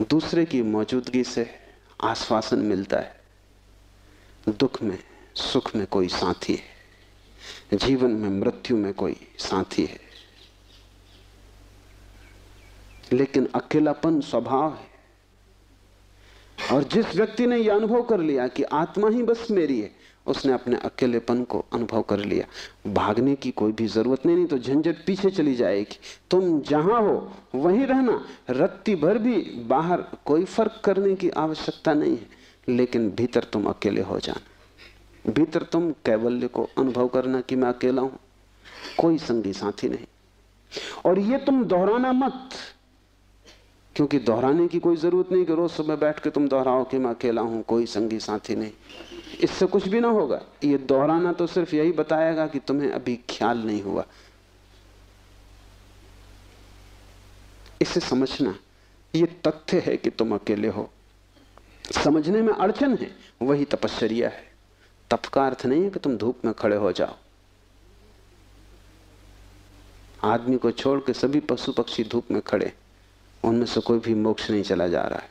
दूसरे की मौजूदगी से आश्वासन मिलता है। दुख में सुख में कोई साथी है, जीवन में मृत्यु में कोई साथी है। लेकिन अकेलापन स्वभाव है। और जिस व्यक्ति ने यह अनुभव कर लिया कि आत्मा ही बस मेरी है, उसने अपने अकेलेपन को अनुभव कर लिया। भागने की कोई भी जरूरत नहीं तो झंझट पीछे चली जाएगी। तुम जहां हो वहीं रहना, रत्ती भर भी बाहर कोई फर्क करने की आवश्यकता नहीं है। लेकिन भीतर तुम अकेले हो जाना, भीतर तुम कैवल्य को अनुभव करना कि मैं अकेला हूं, कोई संगी साथी नहीं। और ये तुम दोहराना मत, क्योंकि दोहराने की कोई जरूरत नहीं कि रोज सुबह बैठ के तुम दोहराओ कि मैं अकेला हूं, कोई संगी साथी नहीं। इससे कुछ भी ना होगा। ये दोहराना तो सिर्फ यही बताएगा कि तुम्हें अभी ख्याल नहीं हुआ। इसे समझना, ये तथ्य है कि तुम अकेले हो। समझने में अड़चन है, वही तपश्चर्या है। तप का अर्थ नहीं है कि तुम धूप में खड़े हो जाओ। आदमी को छोड़ के सभी पशु पक्षी धूप में खड़े, उनमें से कोई भी मोक्ष नहीं चला जा रहा है।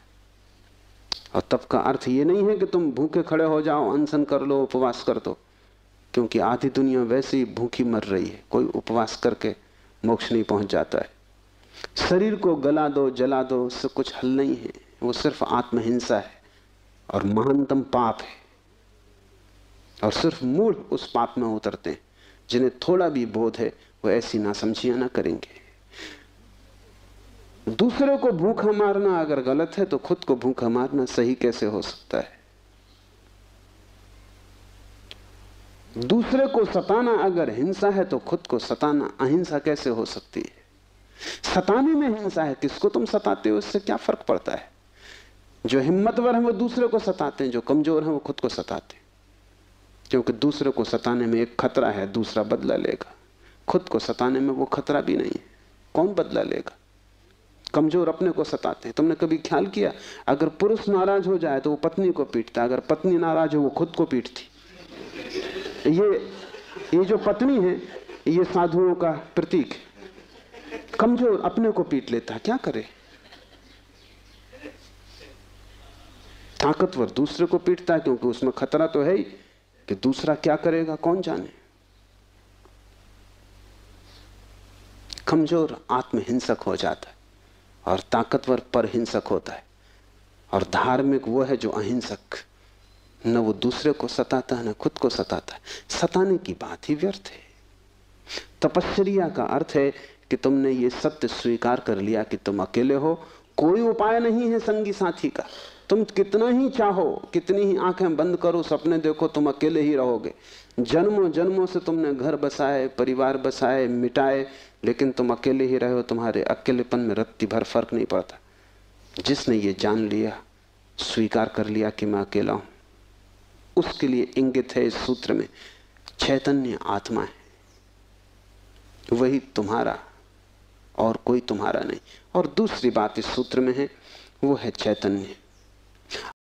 और तप का अर्थ ये नहीं है कि तुम भूखे खड़े हो जाओ, अनशन कर लो, उपवास कर दो, क्योंकि आधी दुनिया वैसे ही भूखी मर रही है। कोई उपवास करके मोक्ष नहीं पहुंच जाता है। शरीर को गला दो, जला दो, उससे कुछ हल नहीं है। वो सिर्फ आत्महिंसा है और महानतम पाप है। और सिर्फ मूढ़ उस पाप में उतरते हैं। जिन्हें थोड़ा भी बोध है वो ऐसी नासमझियां ना करेंगे। दूसरे को भूखा मारना अगर गलत है तो खुद को भूखा मारना सही कैसे हो सकता है? दूसरे को सताना अगर हिंसा है तो खुद को सताना अहिंसा कैसे हो सकती है? सताने में हिंसा है, किसको तुम सताते हो इससे क्या फर्क पड़ता है? जो हिम्मतवर है वो दूसरे को सताते हैं, जो कमजोर है वो खुद को सताते हैं। क्योंकि दूसरे को सताने में एक खतरा है, दूसरा बदला लेगा। खुद को सताने में वो खतरा भी नहीं है, कौन बदला लेगा? कमजोर अपने को सताते हैं। तुमने कभी ख्याल किया, अगर पुरुष नाराज हो जाए तो वो पत्नी को पीटता, अगर पत्नी नाराज हो वो खुद को पीटती। ये जो पत्नी है ये साधुओं का प्रतीक है। कमजोर अपने को पीट लेता, क्या करे? ताकतवर दूसरे को पीटता है, क्योंकि उसमें खतरा तो है ही कि दूसरा क्या करेगा कौन जाने। कमजोर आत्महिंसक हो जाता है और ताकतवर परहिंसक होता है। और धार्मिक वो है जो अहिंसक, न वो दूसरे को सताता है न खुद को सताता है। सताने की बात ही व्यर्थ है। तपश्चर्या का अर्थ है कि तुमने ये सत्य स्वीकार कर लिया कि तुम अकेले हो, कोई उपाय नहीं है संगी साथी का। तुम कितना ही चाहो, कितनी ही आंखें बंद करो, सपने देखो, तुम अकेले ही रहोगे। जन्मों जन्मों से तुमने घर बसाए, परिवार बसाए, मिटाए, लेकिन तुम अकेले ही रहे हो। तुम्हारे अकेलेपन में रत्ती भर फर्क नहीं पड़ता। जिसने ये जान लिया, स्वीकार कर लिया कि मैं अकेला हूं, उसके लिए इंगित है इस सूत्र में चैतन्य आत्मा है, वही तुम्हारा और कोई तुम्हारा नहीं। और दूसरी बात इस सूत्र में है, वो है चैतन्य।